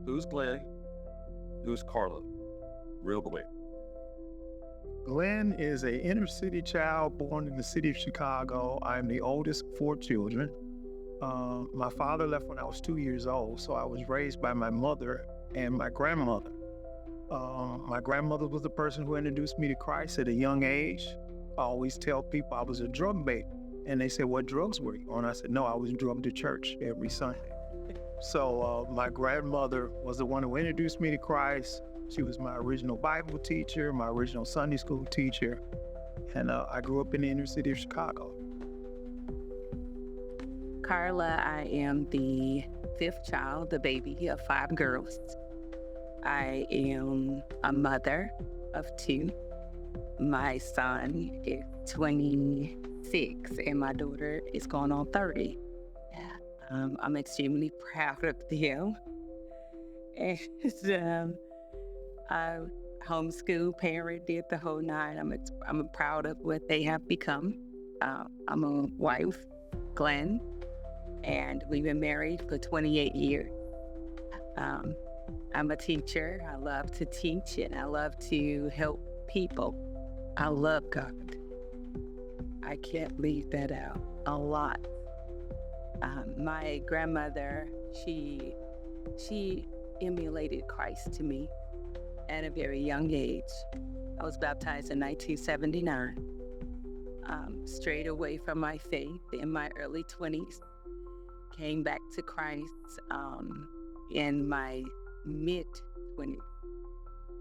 Who's Glenn? Who's Carla? Real quick. Glenn is an inner city child born in the city of Chicago. I'm the oldest of 4 children. My father left when I was 2 years old, so I was raised by my mother and my grandmother. My grandmother was the person who introduced me to Christ at a young age. I always tell people I was a drug baby, and they said, "What drugs were you on?" I said, "No, I was drugged to church every Sunday." So my grandmother was the one who introduced me to Christ. She was my original Bible teacher, my original Sunday school teacher, and I grew up in the inner city of Chicago. Carla, I am the 5th child, the baby of 5 girls. I am a mother of 2. My son is 26 and my daughter is going on 30. I'm extremely proud of them. And I homeschool parent, did the whole nine. I'm proud of what they have become. I'm a wife, Glenn, and we've been married for 28 years. I'm a teacher. I love to teach and I love to help people. I love God. I can't leave that out a lot. My grandmother, she emulated Christ to me at a very young age. I was baptized in 1979. Strayed away from my faith in my early 20s. Came back to Christ in my mid-20s.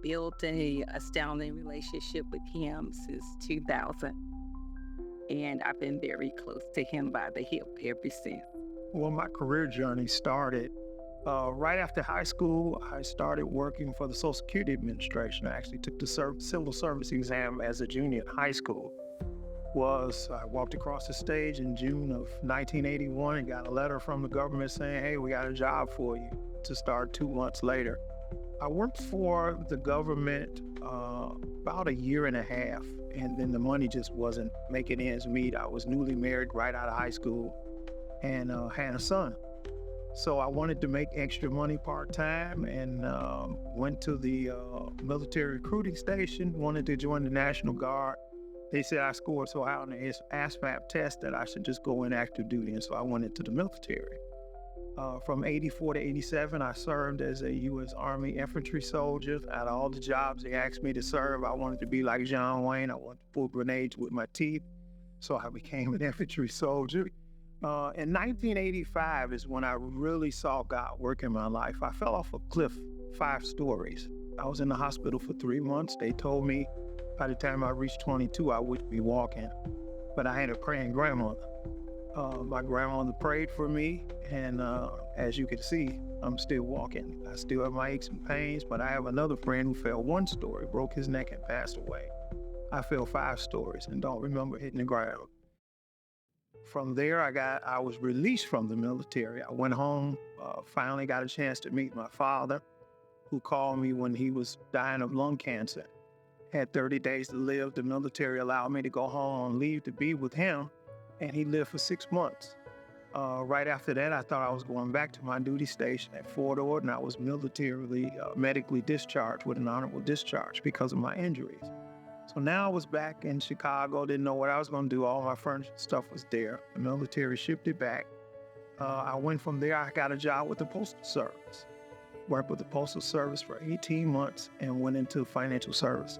Built an astounding relationship with him since 2000. And I've been very close to him by the hip ever since. Well, my career journey started right after high school. I started working for the Social Security Administration. I actually took the civil service exam as a junior in high school. I walked across the stage in June of 1981 and got a letter from the government saying, "Hey, we got a job for you," to start 2 months later. I worked for the government about a year and a half, and then the money just wasn't making ends meet. I was newly married right out of high school and had a son. So I wanted to make extra money part-time and went to the military recruiting station, wanted to join the National Guard. They said I scored so high on the ASVAB test that I should just go in active duty, and so I went into the military. From 84 to 87, I served as a U.S. Army infantry soldier. Out of all the jobs they asked me to serve, I wanted to be like John Wayne. I wanted to pull grenades with my teeth, so I became an infantry soldier. In 1985 is when I really saw God work in my life. I fell off a cliff 5 stories. I was in the hospital for 3 months. They told me by the time I reached 22, I wouldn't be walking, but I had a praying grandmother. My grandmother prayed for me, and as you can see, I'm still walking. I still have my aches and pains, but I have another friend who fell 1 story, broke his neck, and passed away. I fell 5 stories and don't remember hitting the ground. From there, I was released from the military. I went home, finally got a chance to meet my father, who called me when he was dying of lung cancer. Had 30 days to live. The military allowed me to go home on leave to be with him, and he lived for 6 months. Right after that, I thought I was going back to my duty station at Fort Ord, and I was medically discharged with an honorable discharge because of my injuries. So now I was back in Chicago, didn't know what I was going to do. All my furniture stuff was there. The military shipped it back. I went from there, I got a job with the Postal Service. Worked with the Postal Service for 18 months and went into financial services.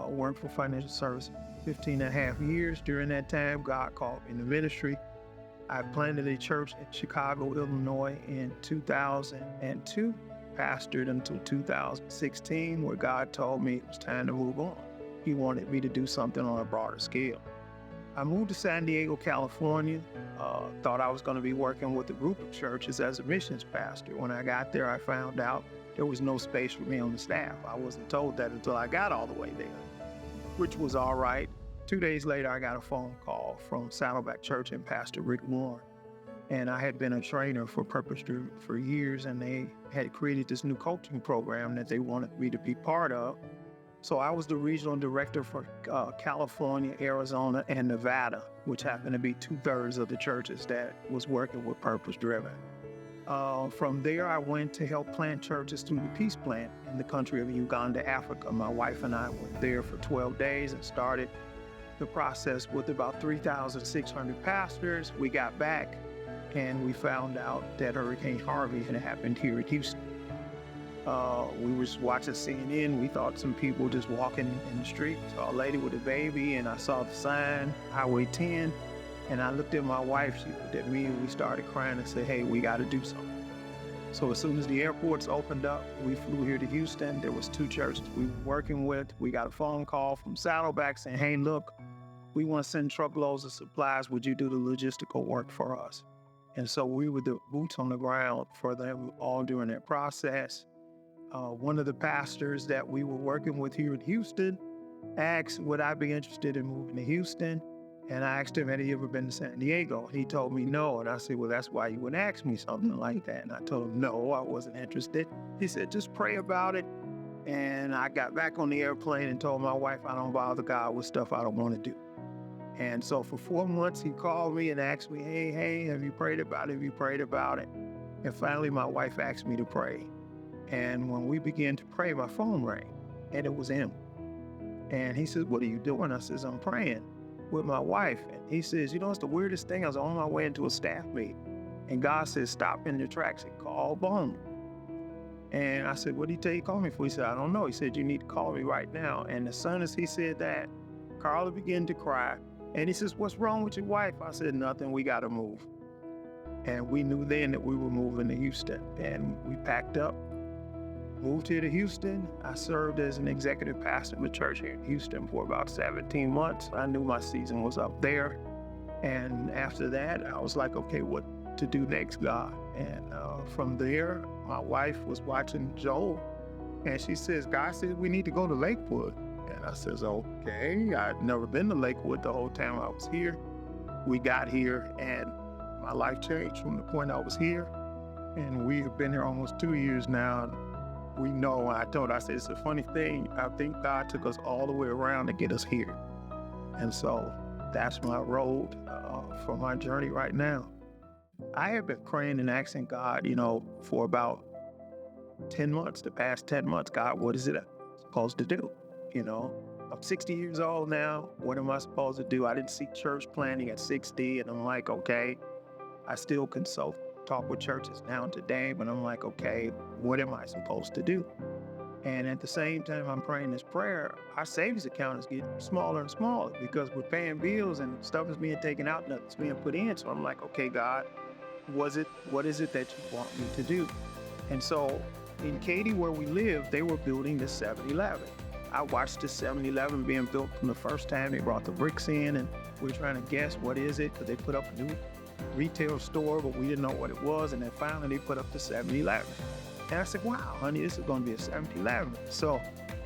Worked for financial services 15 and a half years. During that time, God called me in the ministry. I planted a church in Chicago, Illinois in 2002, pastored until 2016, where God told me it was time to move on. He wanted me to do something on a broader scale. I moved to San Diego, California. Thought I was going to be working with a group of churches as a missions pastor. When I got there, I found out there was no space for me on the staff. I wasn't told that until I got all the way there, which was all right. 2 days later, I got a phone call from Saddleback Church and Pastor Rick Warren. And I had been a trainer for Purpose Driven for years, and they had created this new coaching program that they wanted me to be part of. So I was the regional director for California, Arizona, and Nevada, which happened to be 2/3 of the churches that was working with Purpose Driven. From there, I went to help plant churches through the Peace Plan in the country of Uganda, Africa. My wife and I went there for 12 days and started the process with about 3,600 pastors. We got back and we found out that Hurricane Harvey had happened here in Houston. We were just watching CNN. We thought some people just walking in the street. Saw a lady with a baby, and I saw the sign, Highway 10. And I looked at my wife, she looked at me, and we started crying and said, hey, we got to do something. So as soon as the airports opened up, we flew here to Houston. There was 2 churches we were working with. We got a phone call from Saddleback saying, hey, look, we want to send truckloads of supplies. Would you do the logistical work for us? And so we were the boots on the ground for them all during that process. One of the pastors that we were working with here in Houston asked, would I be interested in moving to Houston? And I asked him, had he ever been to San Diego? He told me no. And I said, well, that's why you would ask me something like that. And I told him, no, I wasn't interested. He said, just pray about it. And I got back on the airplane and told my wife, I don't bother God with stuff I don't want to do. And so for 4 months, he called me and asked me, hey, have you prayed about it? Have you prayed about it? And finally, my wife asked me to pray. And when we began to pray, my phone rang, and it was him. And he said, what are you doing? I says, I'm praying with my wife. And he says, you know, it's the weirdest thing. I was on my way into a staff meeting, and God says, stop in your tracks and call Bone. And I said, what did he tell you to call me for? He said, I don't know. He said, you need to call me right now. And as soon as he said that, Carla began to cry. And he says, what's wrong with your wife? I said, nothing, we got to move. And we knew then that we were moving to Houston. And we packed up, moved here to Houston. I served as an executive pastor of the church here in Houston for about 17 months. I knew my season was up there. And after that, I was like, okay, what to do next, God? And from there, my wife was watching Joel, and she says, God says we need to go to Lakewood. And I says, okay. I'd never been to Lakewood the whole time I was here. We got here, and my life changed from the point I was here. And we have been here almost 2 years now. We know, I said, it's a funny thing. I think God took us all the way around to get us here. And so that's my road for my journey right now. I have been praying and asking God, for about 10 months, the past 10 months, God, what is it I'm supposed to do? I'm 60 years old now. What am I supposed to do? I didn't see church planning at 60, and I'm like, okay. I still consult, talk with churches now and today, but I'm like, okay, what am I supposed to do? And at the same time I'm praying this prayer, our savings account is getting smaller and smaller because we're paying bills and stuff is being taken out, nothing's being put in. So I'm like, okay, God, what is it that you want me to do? And so in Katy, where we live, they were building this 7-Eleven. I watched this 7-Eleven being built from the first time they brought the bricks in, and we were trying to guess what is it, because they put up a new retail store, but we didn't know what it was. And then finally they put up the 7-Eleven. And I said, wow, honey, this is going to be a 7-Eleven. So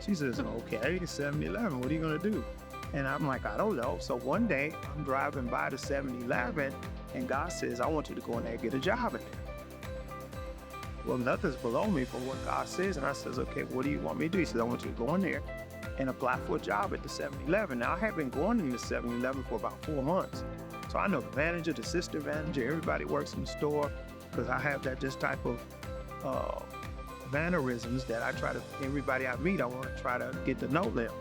she says, okay, 7-Eleven, what are you going to do? And I'm like, I don't know. So one day I'm driving by the 7-Eleven, and God says, I want you to go in there and get a job in there. Well, nothing's below me for what God says. And I says, okay, what do you want me to do? He says, I want you to go in there and apply for a job at the 7-Eleven. Now, I have been going in the 7-Eleven for about 4 months. So I know the manager, the assistant manager, everybody works in the store, because I have this type of mannerisms that everybody I meet, I want to try to get to know them.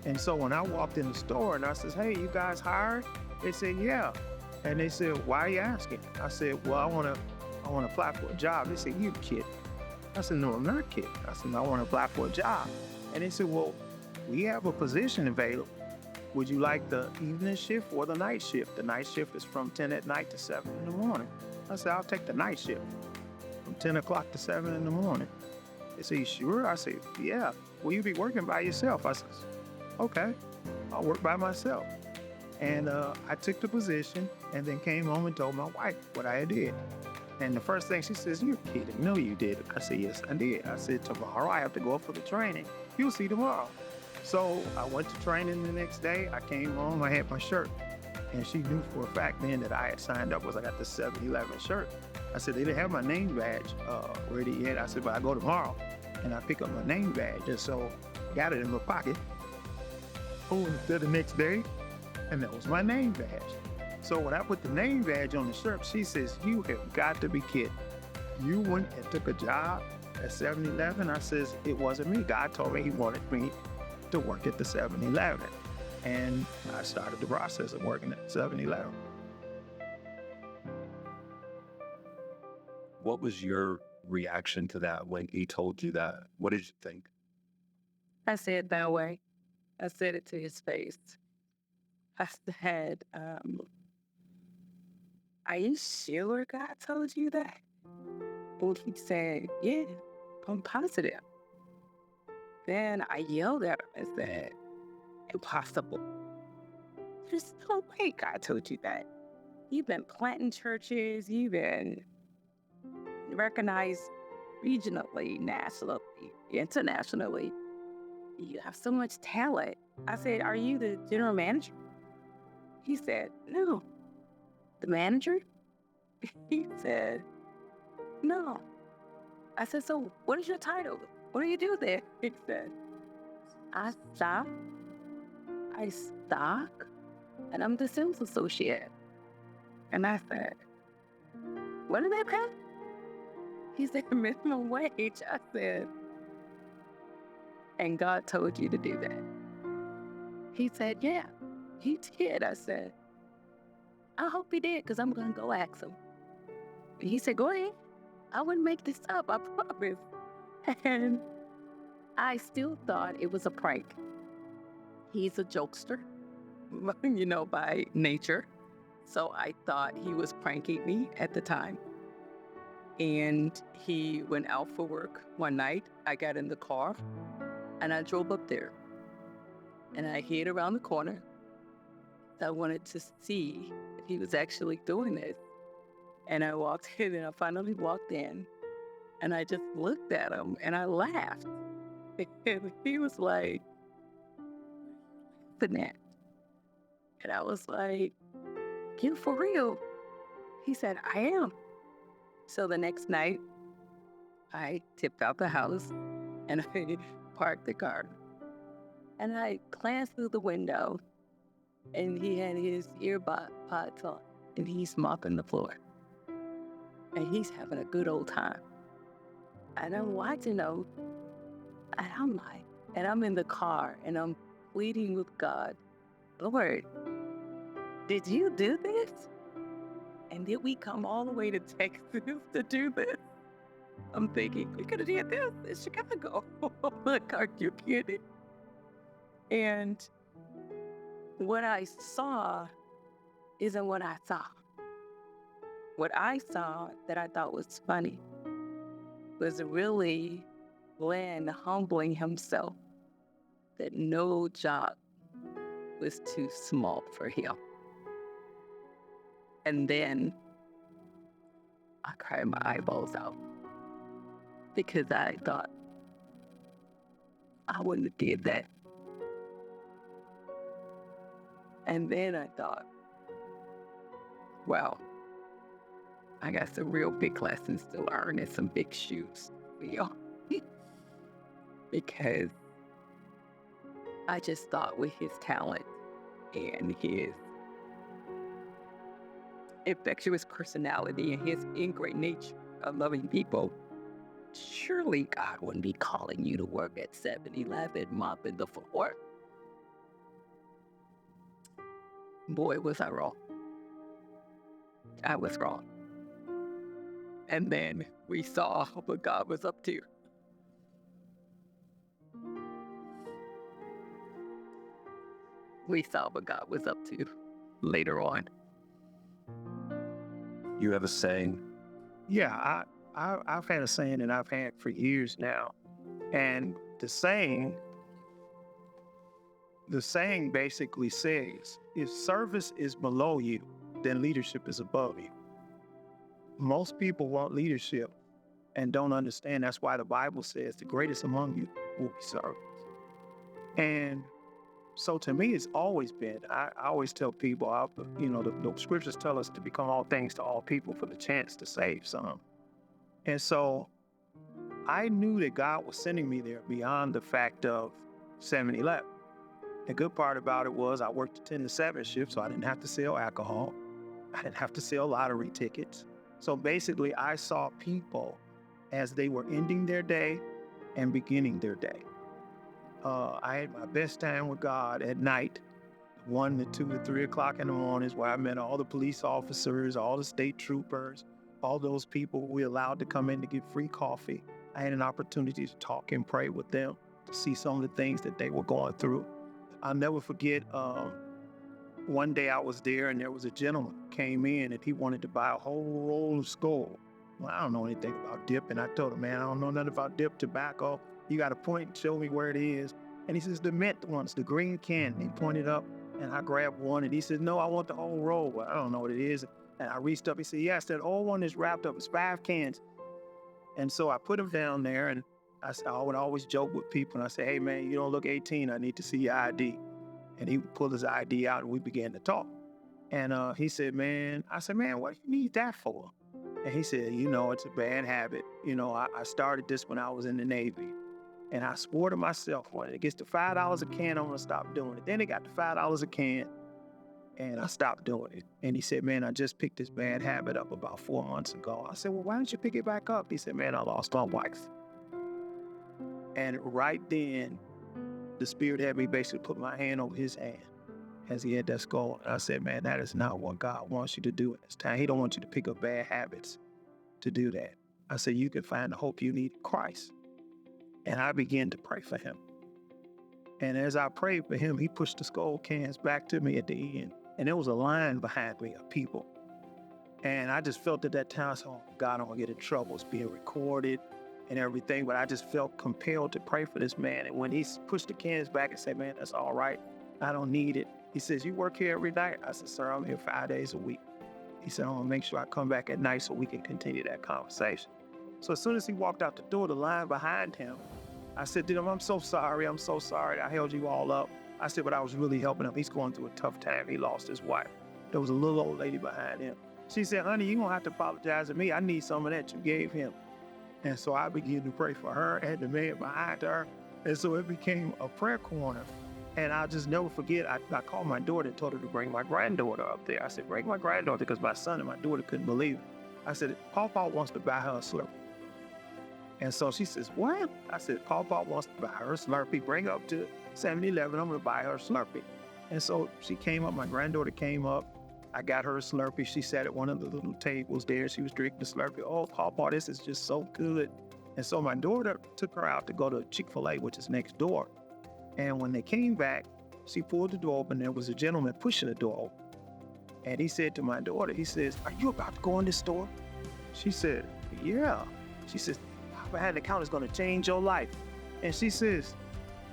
And so when I walked in the store and I says, hey, you guys hired? They said, yeah. And they said, why are you asking? I said, well, I want to apply for a job. They said, you kidding? I said, no, I'm not kidding. I said, I want to apply for a job. And they said, well, we have a position available. Would you like the evening shift or the night shift? The night shift is from 10 at night to 7 in the morning. I said, I'll take the night shift from 10 o'clock to 7 in the morning. They said, you sure? I said, yeah. Will you be working by yourself? I said, okay, I'll work by myself. And I took the position and then came home and told my wife what I did. And the first thing she says, you're kidding. No, you didn't. I said, yes, I did. I said, tomorrow I have to go up for the training. You'll see tomorrow. So I went to training the next day. I came home, I had my shirt. And she knew for a fact then that I had signed up because I got the 7-Eleven shirt. I said, they didn't have my name badge ready yet. I said, but I go tomorrow and I pick up my name badge. And so I got it in my pocket. Until the next day, and that was my name badge. So when I put the name badge on the shirt, she says, you have got to be kidding. you went and took a job at 7-Eleven? I says, it wasn't me. God told me he wanted me to work at the 7-Eleven. And I started the process of working at 7-Eleven. What was your reaction to that when he told you that? What did you think? I said that way. I said it to his face. I said, are you sure God told you that? And he said, yeah, I'm positive. Then I yelled at him and said, impossible. There's no way God told you that. You've been planting churches, you've been recognized regionally, nationally, internationally. You have so much talent. I said, are you the general manager? He said, no. The manager? He said, no. I said, so what is your title? What do you do there? He said, I stock, and I'm the sales associate. And I said, what do they pay? He said, minimum wage. I said, and God told you to do that? He said, yeah, he did. I said, I hope he did, because I'm going to go ask him. And he said, go ahead. I wouldn't make this up, I promise. And I still thought it was a prank. He's a jokester, by nature. So I thought he was pranking me at the time. And he went out for work one night. I got in the car and I drove up there. And I hid around the corner. I wanted to see if he was actually doing this. And I walked in, and I finally walked in. And I just looked at him and I laughed. And he was like, laughing at? And I was like, you for real? He said, I am. So the next night, I tipped out the house and I parked the car. And I glanced through the window, and he had his earpods on, and he's mopping the floor. And he's having a good old time. And I'm watching him, and I'm in the car, and I'm pleading with God, Lord, did you do this? And did we come all the way to Texas to do this? I'm thinking, we could have did this in Chicago. Look, are you kidding? And what I saw isn't what I saw. What I saw that I thought was funny was really Glenn humbling himself, that no job was too small for him. And then I cried my eyeballs out because I thought I wouldn't have did that. And then I thought, wow, I got some real big lessons to learn and some big shoes to fill. Because I just thought with his talent and his infectious personality and his ingrained nature of loving people, surely God wouldn't be calling you to work at 7-Eleven mopping the floor. Boy, was I wrong. I was wrong. And then we saw what God was up to. We saw what God was up to later on. You have a saying? Yeah, I've had a saying that I've had for years now. And the saying basically says, if service is below you, then leadership is above you. Most people want leadership and don't understand. That's why the Bible says the greatest among you will be servants. And so to me, it's always been, I always tell people, the scriptures tell us to become all things to all people for the chance to save some. And so I knew that God was sending me there beyond the fact of 7-Eleven. The good part about it was I worked a 10 to 7 shift, so I didn't have to sell alcohol. I didn't have to sell lottery tickets. So basically, I saw people as they were ending their day and beginning their day. I had my best time with God at night, 1 to 2 to 3 o'clock in the mornings, where I met all the police officers, all the state troopers, all those people we allowed to come in to get free coffee. I had an opportunity to talk and pray with them, to see some of the things that they were going through. I'll never forget, one day I was there and there was a gentleman who came in and he wanted to buy a whole roll of Skull. Well, I don't know anything about dip. And I told him, man, I don't know nothing about dip tobacco. You got to point and show me where it is. And he says, the mint ones, the green can. And he pointed up and I grabbed one and he said, no, I want the whole roll. Well, I don't know what it is. And I reached up, he said, yes, that old one is wrapped up. It's 5 cans. And so I put him down there and I would always joke with people and I say, hey man, you don't look 18. I need to see your ID. And he would pull his ID out and we began to talk. And he said, man, I said, man, what do you need that for? And he said, you know, it's a bad habit. You know, I started this when I was in the Navy. And I swore to myself, when it gets to $5 a can, I'm going to stop doing it. Then it got to $5 a can and I stopped doing it. And he said, man, I just picked this bad habit up about 4 months ago. I said, well, why don't you pick it back up? He said, man, I lost my wife. And right then, the Spirit had me basically put my hand over his hand as he had that skull. And I said, man, that is not what God wants you to do in this time. He don't want you to pick up bad habits to do that. I said, you can find the hope you need in Christ. And I began to pray for him. And as I prayed for him, he pushed the skull cans back to me at the end. And there was a line behind me of people. And I just felt at that time, oh, God, I'm going to get in trouble. It's being recorded and everything. But I just felt compelled to pray for this man. And when he pushed the cans back and said, man, that's all right. I don't need it. He says, you work here every night? I said, sir, I'm here 5 days a week. He said, I'm going to make sure I come back at night so we can continue that conversation. So as soon as he walked out the door, the line behind him, I said to him, I'm so sorry. I'm so sorry. I held you all up. I said, but I was really helping him. He's going through a tough time. He lost his wife. There was a little old lady behind him. She said, honey, you're going to have to apologize to me. I need some of that you gave him. And so I began to pray for her and the man behind her. And so it became a prayer corner. And I'll just never forget, I called my daughter and told her to bring my granddaughter up there. I said, bring my granddaughter, because my son and my daughter couldn't believe it. I said, Pawpaw wants to buy her a Slurpee. And so she says, what? I said, Pawpaw wants to buy her a Slurpee. Bring her up to 7-Eleven. I'm going to buy her a Slurpee. And so she came up. My granddaughter came up. I got her a Slurpee. She sat at one of the little tables there. She was drinking the Slurpee. Oh, Pawpaw, this is just so good. And so my daughter took her out to go to Chick-fil-A, which is next door. And when they came back, she pulled the door open. There was a gentleman pushing the door open. And he said to my daughter, he says, are you about to go in this store? She said, yeah. She says, behind the counter is going to change your life. And she says,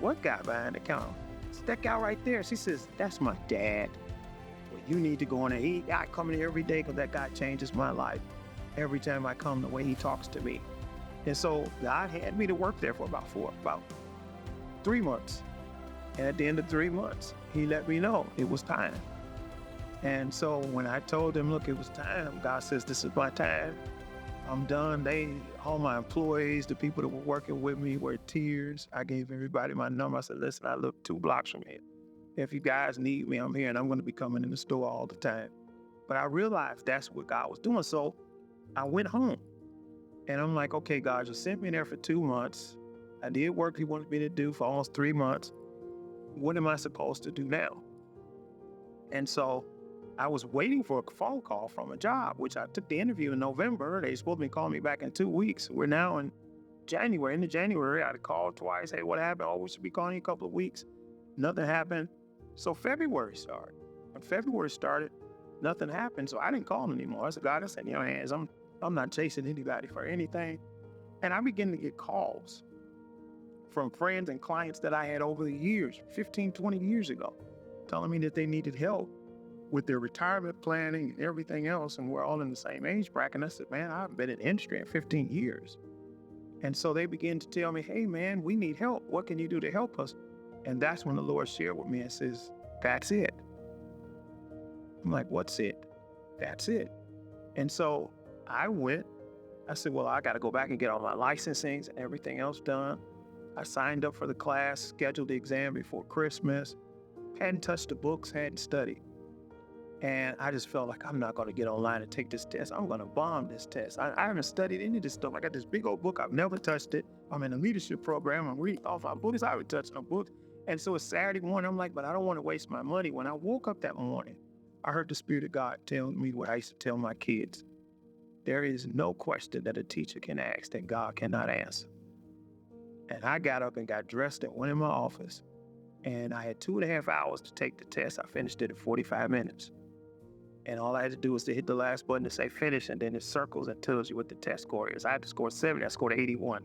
what guy behind the counter? It's that guy right there. She says, that's my dad. Well, you need to go in there. I come in here every day because that guy changes my life. Every time I come, the way he talks to me. And so God had me to work there for about 3 months. And at the end of 3 months, he let me know it was time. And so when I told him, look, it was time, God says, this is my time. I'm done. All my employees, the people that were working with me were in tears. I gave everybody my number. I said, listen, I live 2 blocks from here. If you guys need me, I'm here and I'm going to be coming in the store all the time. But I realized that's what God was doing. So I went home and I'm like, okay, God, you sent me there for 2 months. I did work he wanted me to do for almost 3 months. What am I supposed to do now? And so I was waiting for a phone call from a job, which I took the interview in November. They supposed to be calling me back in 2 weeks. We're now in January. In January, I had called twice. Hey, what happened? Oh, we should be calling you a couple of weeks. Nothing happened. So February started. When February started, nothing happened. So I didn't call him anymore. I said, God, it's in your hands. I'm not chasing anybody for anything. And I began to get calls from friends and clients that I had over the years, 15, 20 years ago, telling me that they needed help with their retirement planning and everything else. And we're all in the same age bracket. And I said, man, I've been in the industry in 15 years. And so they began to tell me, hey, man, we need help. What can you do to help us? And that's when the Lord shared with me and says, that's it. I'm like, what's it? That's it. And so I went. I said, well, I got to go back and get all my licensings and everything else done. I signed up for the class, scheduled the exam before Christmas, hadn't touched the books, hadn't studied. And I just felt like I'm not going to get online and take this test. I'm going to bomb this test. I haven't studied any of this stuff. I got this big old book. I've never touched it. I'm in a leadership program. I'm reading off my books. I haven't touched no books. And so it's Saturday morning. I'm like, but I don't want to waste my money. When I woke up that morning, I heard the Spirit of God tell me what I used to tell my kids. There is no question that a teacher can ask that God cannot answer. And I got up and got dressed and went in my office. And I had 2.5 hours to take the test. I finished it in 45 minutes. And all I had to do was to hit the last button to say finish, and then it circles and tells you what the test score is. I had to score 70, I scored 81.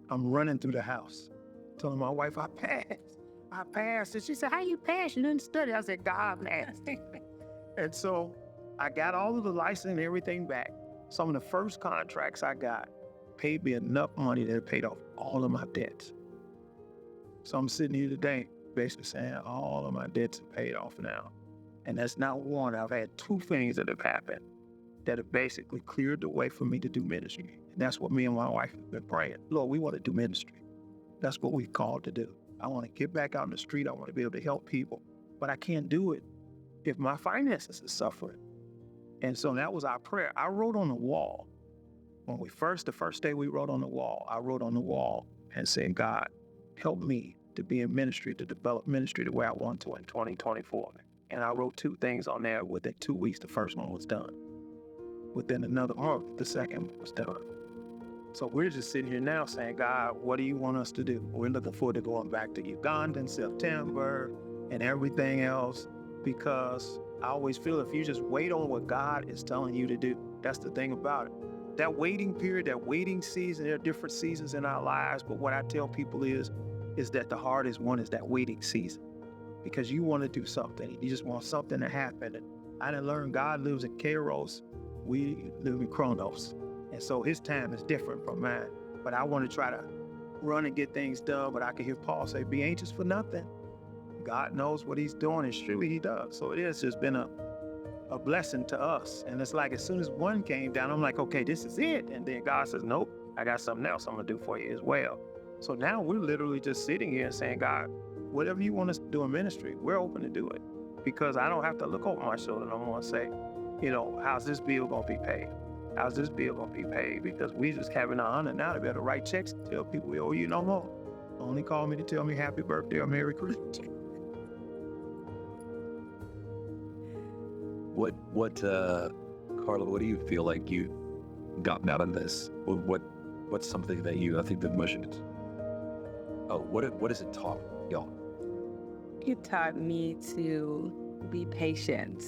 I'm running through the house, telling my wife I passed. And she said, how you pass? You didn't study. I said, God passed. And so I got all of the license and everything back. Some of the first contracts I got paid me enough money that it paid off all of my debts. So I'm sitting here today basically saying all of my debts are paid off now. And that's not one. I've had two things that have happened that have basically cleared the way for me to do ministry. And that's what me and my wife have been praying. Lord, we want to do ministry. That's what we've called to do. I want to get back out in the street. I want to be able to help people. But I can't do it if my finances are suffering. And so that was our prayer. I wrote on the wall. When the first day we wrote on the wall, I wrote on the wall and said, God, help me to be in ministry, to develop ministry the way I want to in 2024. And I wrote 2 things on there. Within 2 weeks, the first one was done. Within another month, the second one was done. So we're just sitting here now saying, God, what do you want us to do? We're looking forward to going back to Uganda in September and everything else, because I always feel if you just wait on what God is telling you to do, that's the thing about it. That waiting period, that waiting season, there are different seasons in our lives, but what I tell people is that the hardest one is that waiting season. Because you want to do something. You just want something to happen. And I didn't learn God lives in Kairos. We live in Chronos. And so his time is different from mine. But I want to try to run and get things done. But I can hear Paul say, be anxious for nothing. God knows what he's doing, and surely he does. So it has just been a blessing to us. And it's like as soon as one came down, I'm like, okay, this is it. And then God says, nope, I got something else I'm going to do for you as well. So now we're literally just sitting here and saying, God, whatever you want us to do in ministry, we're open to do it, because I don't have to look over my shoulder no more and say, how's this bill going to be paid? How's this bill going to be paid? Because we just having the honor now to be able to write checks and tell people we owe you no more. Only call me to tell me happy birthday or Merry Christmas. Carla, what do you feel like you gotten out of this? What's something that I think the emotions? What does it taught y'all? It taught me to be patient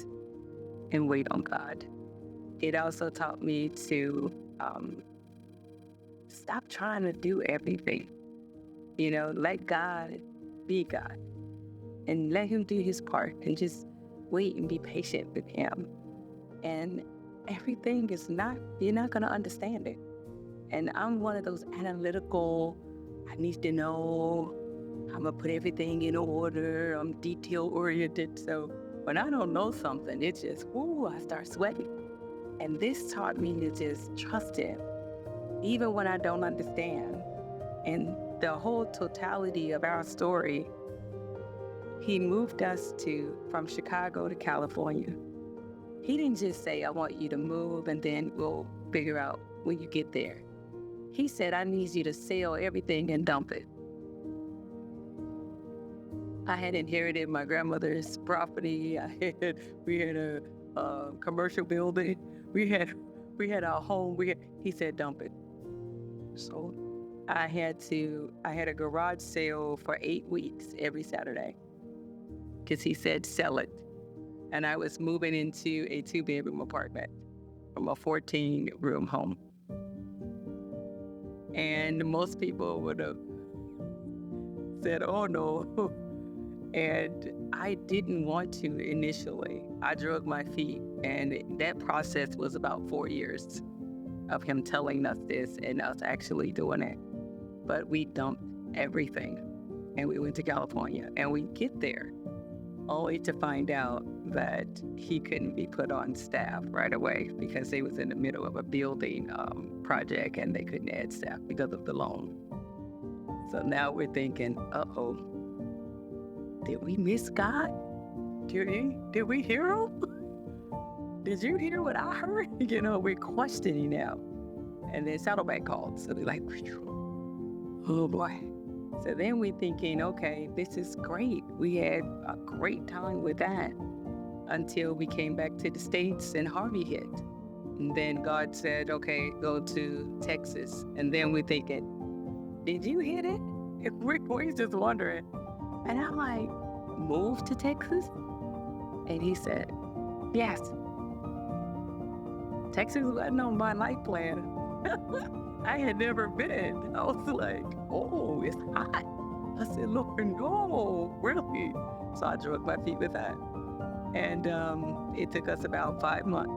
and wait on God. It also taught me to stop trying to do everything. Let God be God and let him do his part, and just wait and be patient with him. And everything you're not going to understand it. And I'm one of those analytical, I need to know, I'm going to put everything in order, I'm detail-oriented. So when I don't know something, it's just, I start sweating. And this taught me to just trust him, even when I don't understand. And the whole totality of our story, he moved us from Chicago to California. He didn't just say, I want you to move and then we'll figure out when you get there. He said, I need you to sell everything and dump it. I had inherited my grandmother's property. We had a commercial building. We had our home. He said, dump it. So I had a garage sale for 8 weeks every Saturday, because he said, sell it. And I was moving into a 2-bedroom apartment from a 14-room home. And most people would have said, oh no. And I didn't want to initially. I drug my feet, and that process was about 4 years of him telling us this and us actually doing it. But we dumped everything, and we went to California, and we get there only to find out that he couldn't be put on staff right away because he was in the middle of a building project, and they couldn't add staff because of the loan. So now we're thinking, did we miss God? Did we hear him? did you hear what I heard? We're questioning now. And then Saddleback called. So they're like, oh boy. So then we're thinking, okay, this is great. We had a great time with that until we came back to the States and Harvey hit. And then God said, okay, go to Texas. And then we're thinking, did you hit it? We're just wondering. And I'm like, move to Texas? And he said, yes. Texas wasn't on my life plan. I had never been. I was like, oh, it's hot. I said, Lord, no, really? So I drug my feet with that. And it took us about 5 months.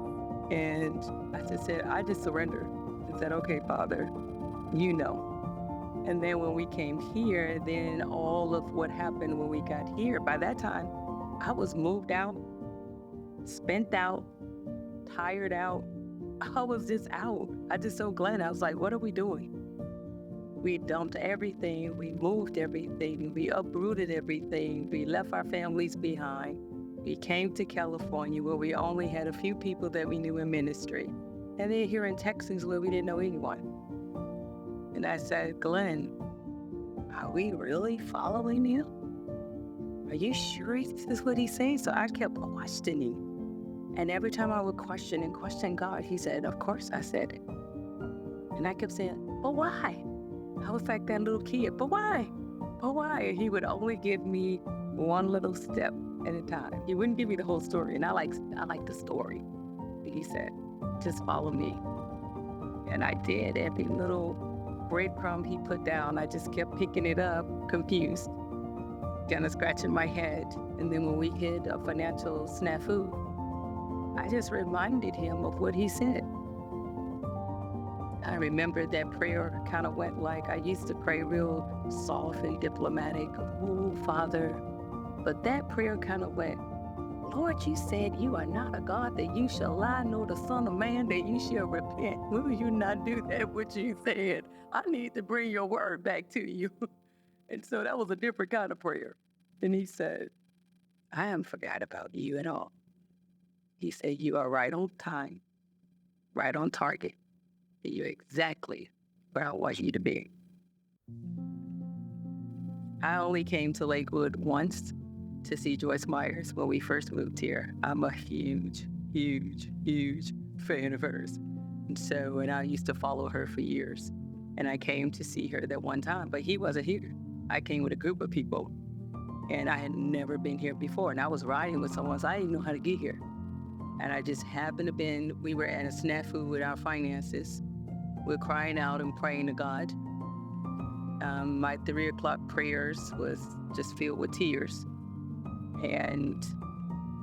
And I just said, I just surrendered. I said, okay, Father, you know. And then when we came here, then all of what happened when we got here, by that time, I was moved out, spent out, tired out. I was just out. I just so glad. I was like, what are we doing? We dumped everything. We moved everything. We uprooted everything. We left our families behind. We came to California where we only had a few people that we knew in ministry. And then here in Texas where we didn't know anyone. And I said, Glenn, are we really following him? Are you sure this is what he's saying? So I kept questioning. And every time I would question and question God, he said, of course I said it. And I kept saying, but why? I was like that little kid, but why? But why? And he would only give me one little step at a time. He wouldn't give me the whole story. And I like the story. He said, just follow me. And I did. Every little breadcrumb he put down, I just kept picking it up, confused, kind of scratching my head. And then when we hit a financial snafu, I just reminded him of what he said. I remember that prayer kind of went like, I used to pray real soft and diplomatic, oh, Father. But that prayer kind of went, Lord, you said you are not a God that you shall lie, nor the Son of Man that you shall repent. Will you not do that what you said? I need to bring your word back to you. And so that was a different kind of prayer. And he said, I haven't forgot about you at all. He said, you are right on time, right on target. You're exactly where I want you to be. I only came to Lakewood once to see Joyce Myers when we first moved here. I'm a huge, huge, huge fan of hers. And I used to follow her for years. And I came to see her that one time, but he wasn't here. I came with a group of people, and I had never been here before. And I was riding with someone, so I didn't know how to get here. And I just happened to we were at a snafu with our finances. We're crying out and praying to God. My 3 o'clock prayers was just filled with tears. And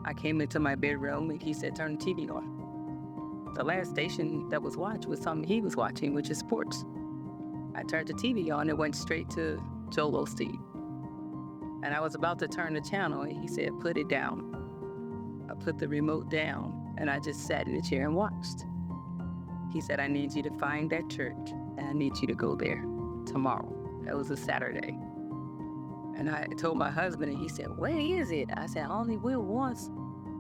I came into my bedroom and he said, turn the TV on. The last station that was watched was something he was watching, which is sports. I turned the TV on and went straight to Joel Osteen. And I was about to turn the channel and he said, put it down. I put the remote down and I just sat in the chair and watched. He said, I need you to find that church and I need you to go there tomorrow. That was a Saturday. And I told my husband and he said, where is it? I said, I only went once.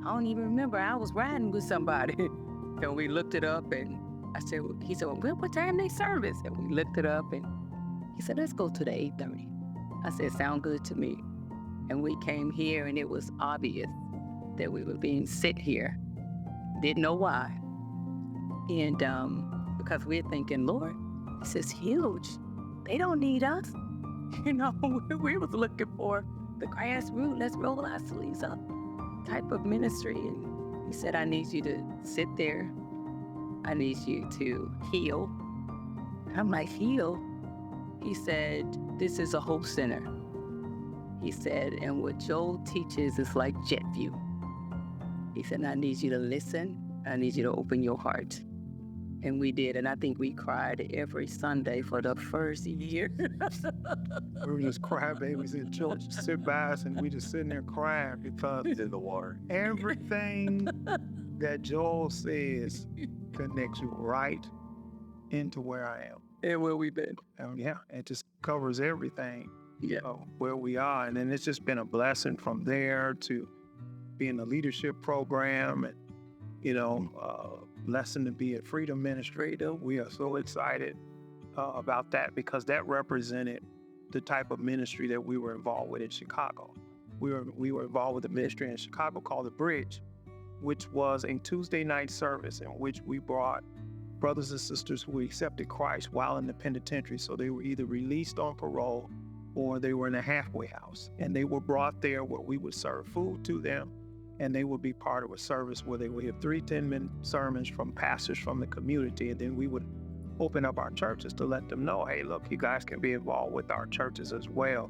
I don't even remember. I was riding with somebody. And we looked it up and he said, well, what time they service? And we looked it up and he said, let's go to the 8:30. I said, sound good to me. And we came here and it was obvious that we were being sent here. Didn't know why. And because we're thinking, Lord, this is huge. They don't need us. We was looking for the grassroots, let's roll our sleeves up type of ministry. And he said, I need you to sit there. I need you to heal. I'm like, heal? He said, this is a hope center. He said, and what Joel teaches is like jet view. He said, I need you to listen. I need you to open your heart. And we did, and I think we cried every Sunday for the first year. We were just crybabies in church, sit by us, and we just sitting there crying because He's in the water. everything that Joel says connects you right into where I am. And where we've been. And yeah, it just covers everything, Yeah. where we are. And then it's just been a blessing from there to be in the leadership program and Lesson to Be a Freedom Administrator. We are so excited about that because that represented the type of ministry that we were involved with in Chicago. We were involved with a ministry in Chicago called The Bridge, which was a Tuesday night service in which we brought brothers and sisters who accepted Christ while in the penitentiary. So they were either released on parole or they were in a halfway house. And they were brought there where we would serve food to them, and they would be part of a service where they would hear 3 10-minute sermons from pastors from the community. And then we would open up our churches to let them know, hey, look, you guys can be involved with our churches as well.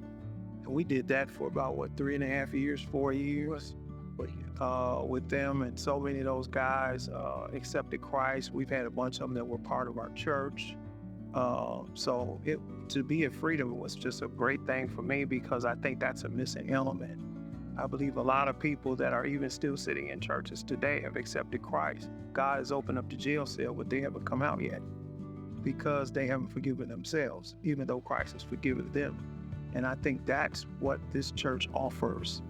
And we did that for about, 3.5 years, 4 years with them. And so many of those guys accepted Christ. We've had a bunch of them that were part of our church. So to be at Freedom was just a great thing for me because I think that's a missing element. I believe a lot of people that are even still sitting in churches today have accepted Christ. God has opened up the jail cell, but they haven't come out yet because they haven't forgiven themselves, even though Christ has forgiven them. And I think that's what this church offers.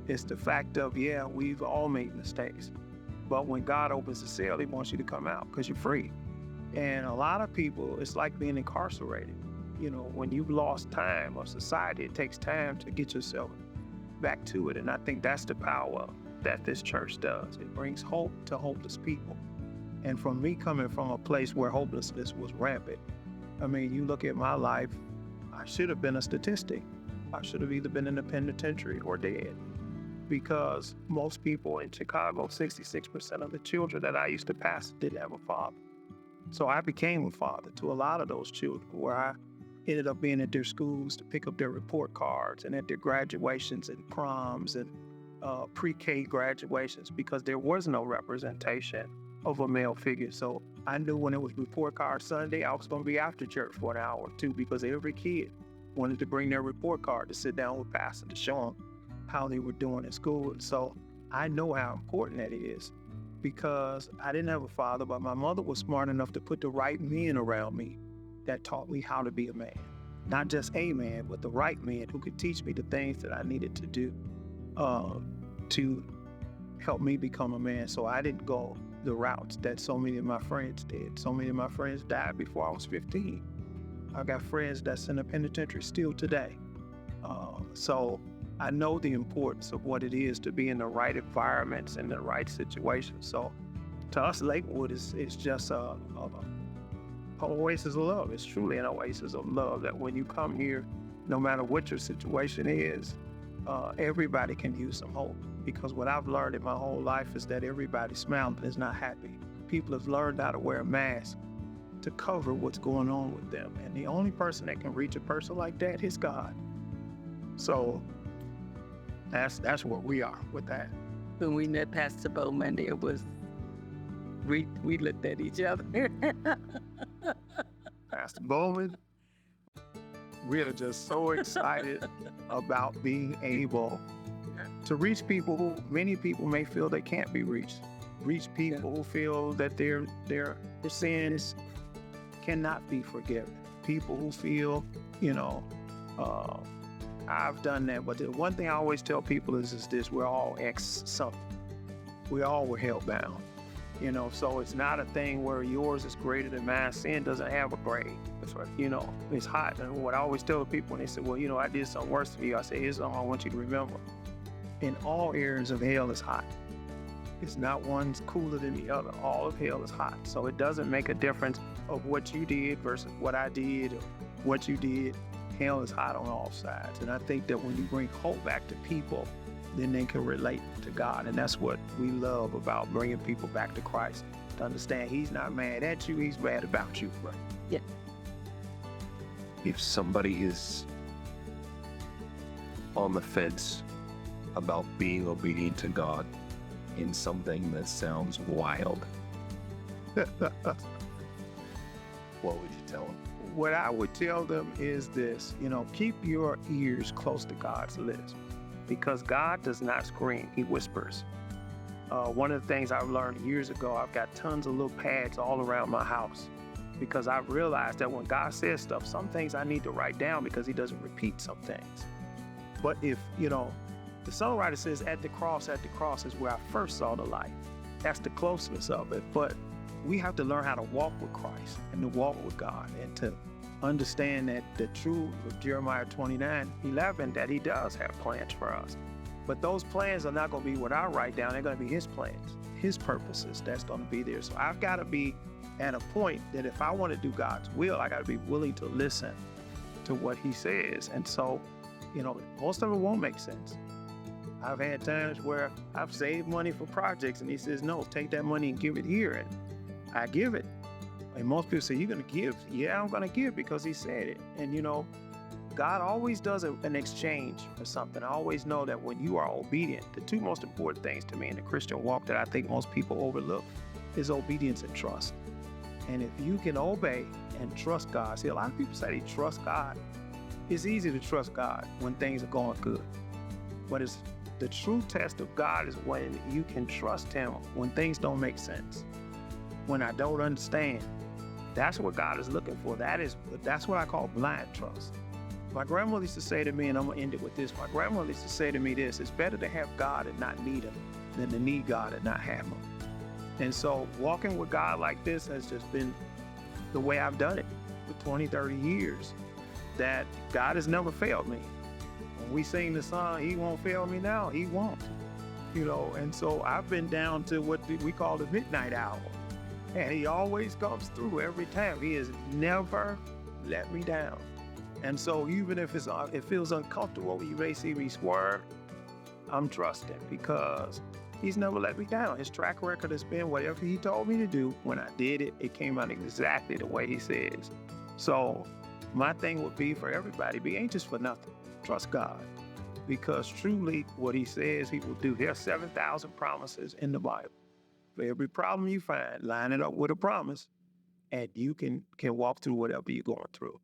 It's the fact of, we've all made mistakes, but when God opens the cell, he wants you to come out because you're free. And a lot of people, it's like being incarcerated. When you've lost time of society, it takes time to get yourself back to it. And I think that's the power that this church does. It brings hope to hopeless people. And from me coming from a place where hopelessness was rampant, you look at my life, I should have been a statistic. I should have either been in the penitentiary or dead. Because most people in Chicago, 66% of the children that I used to pastor didn't have a father. So I became a father to a lot of those children, where I ended up being at their schools to pick up their report cards and at their graduations and proms and pre-K graduations, because there was no representation of a male figure. So I knew when it was report card Sunday, I was going to be after church for an hour or two, because every kid wanted to bring their report card to sit down with pastor to show them how they were doing in school. And so I know how important that is, because I didn't have a father, but my mother was smart enough to put the right men around me that taught me how to be a man. Not just a man, but the right man who could teach me the things that I needed to do to help me become a man. So I didn't go the routes that so many of my friends did. So many of my friends died before I was 15. I got friends that's in the penitentiary still today. So I know the importance of what it is to be in the right environments and the right situations. So to us, Lakewood is just a oasis of love. It's truly an oasis of love, that when you come here, no matter what your situation is, everybody can use some hope. Because what I've learned in my whole life is that everybody smiling is not happy. People have learned how to wear a mask to cover what's going on with them. And the only person that can reach a person like that is God. So that's where we are with that. When we met Pastor Bowman, it was, we looked at each other. Pastor Bowman, we are just so excited about being able to reach people who many people may feel they can't be reached. Reach people who feel that their sins cannot be forgiven. People who feel, I've done that. But the one thing I always tell people is this: we're all ex-something. We all were hell bound. So it's not a thing where yours is greater than mine. Sin doesn't have a grade. That's right. It's hot. And what I always tell people when they say, well, I did something worse to you, I say, here's something I want you to remember. In all areas of hell is hot. It's not one's cooler than the other. All of hell is hot. So it doesn't make a difference of what you did versus what I did or what you did. Hell is hot on all sides. And I think that when you bring hope back to people, then they can relate to God. And that's what we love about bringing people back to Christ, to understand he's not mad at you, he's mad about you. Right? Yeah. If somebody is on the fence about being obedient to God in something that sounds wild, what would you tell them? What I would tell them is this, keep your ears close to God's lips, because God does not scream, he whispers. One of the things I've learned years ago, I've got tons of little pads all around my house, because I've realized that when God says stuff, some things I need to write down because he doesn't repeat some things. But if, the songwriter says, at the cross is where I first saw the light. That's the closeness of it. But we have to learn how to walk with Christ and to walk with God and to understand that the truth of Jeremiah 29:11, that he does have plans for us. But those plans are not going to be what I write down. They're going to be his plans, his purposes that's going to be there. So I've got to be at a point that if I want to do God's will, I got to be willing to listen to what he says. And so, most of it won't make sense. I've had times where I've saved money for projects and he says, no, take that money and give it here. And I give it. And most people say, you're going to give? Yeah, I'm going to give because he said it. And God always does an exchange for something. I always know that when you are obedient, the two most important things to me in the Christian walk that I think most people overlook is obedience and trust. And if you can obey and trust God, see, a lot of people say they trust God. It's easy to trust God when things are going good. But the true test of God is when you can trust him when things don't make sense, when I don't understand. That's what God is looking for. That's what I call blind trust. My grandmother used to say to me, and I'm going to end it with this. My grandmother used to say to me this: it's better to have God and not need him than to need God and not have him. And so walking with God like this has just been the way I've done it for 20, 30 years, that God has never failed me. When we sing the song, he won't fail me now, he won't. And so I've been down to what we call the midnight hour. And he always comes through every time. He has never let me down. And so even if it feels uncomfortable, you may see me swerve, I'm trusting because he's never let me down. His track record has been whatever he told me to do. When I did it, it came out exactly the way he says. So my thing would be for everybody, be anxious for nothing. Trust God. Because truly what he says he will do. There are 7,000 promises in the Bible. For every problem you find, line it up with a promise, and you can walk through whatever you're going through.